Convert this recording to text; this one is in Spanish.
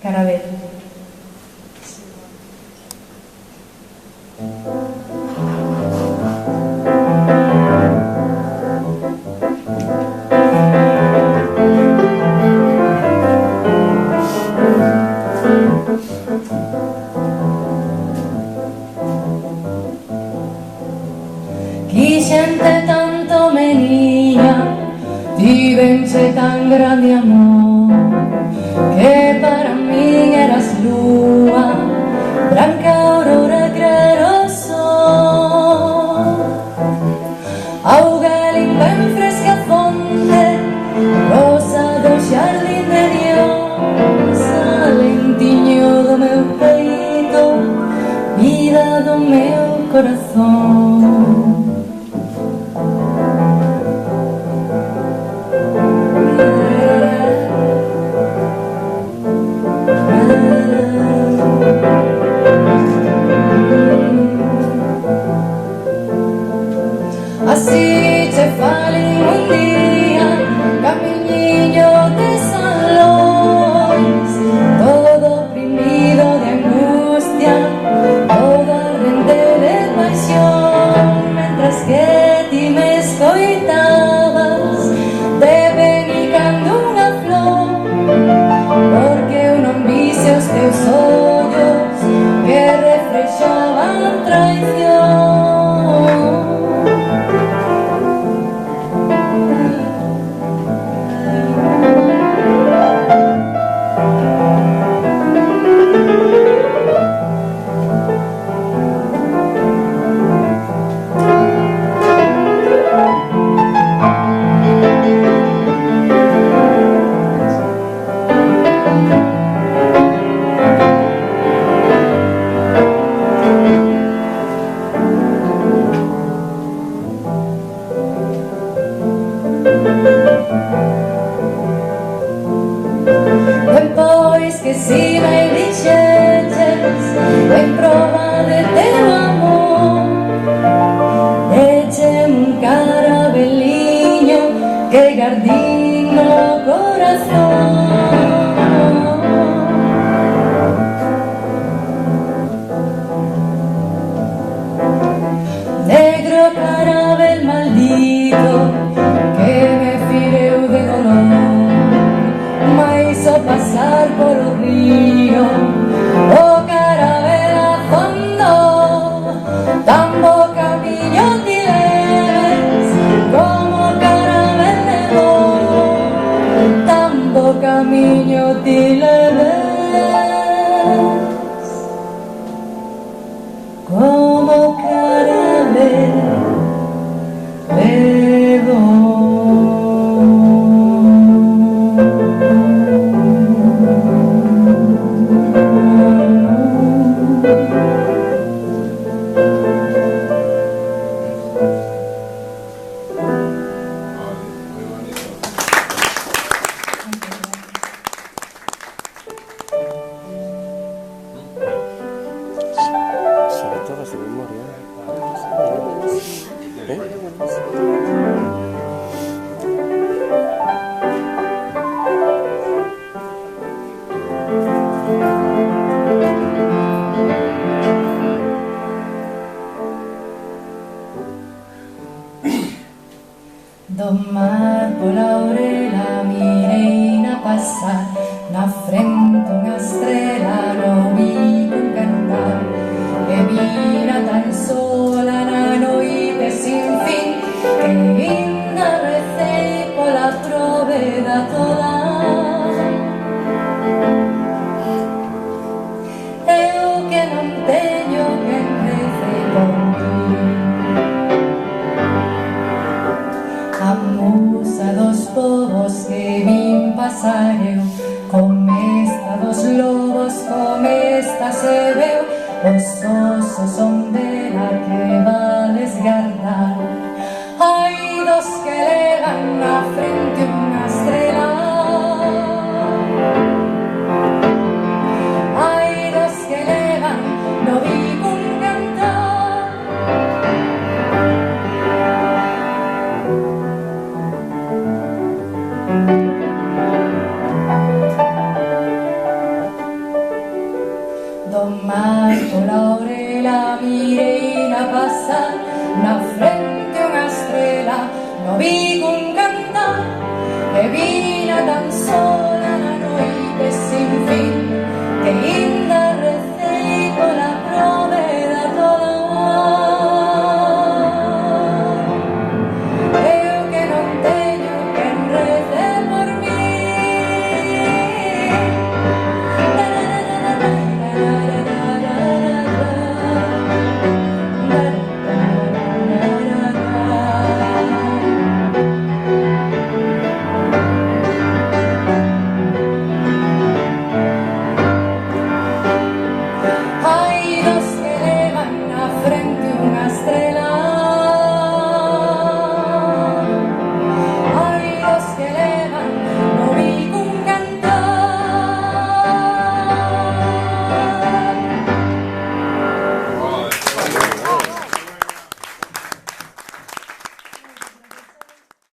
Carabel. Quixente tanto menina, tivenche tan grande amor, que para min eras lúa, branca aurora claro sol. Auga limpa en fresca fonte, rosa do xardín de Dios, alentiño do meu peito, vida do meu corazón. Así te falin un día, camiñiño de San Lois, todo oprimido de angustia, todo arrente de pasión, mientras que ti me escoitabas, te benicando unha flor, porque non vise os teus ollos que reflexaban traición. Depois que si me dixeches en prova de teu amor, eche un carabeliño que gardín no corazón. Negro carabel maldito que me fireu de dolor, mais ao pasar polo río o carabel afondou. Tan bo camiño ti leves como carabel levou, tan bo camiño ti leves como carabel levou. Do mar pola orela mireina pasar, na frente unha estrela no bico cantar, e mira tan sola na noite sin fin, que ainda recei pola troveda toda. Eu que non teño quen rece por ti, a musa dos povos que vin pasar eu, con esta dos lobos, con esta se veu, os osos son vela que vales guardar. Hai dos que levan na frente unha estrela, hai dos que levan no bico un cantar. la mirina pasa na frente unha estrela, no vi un cantar, e vi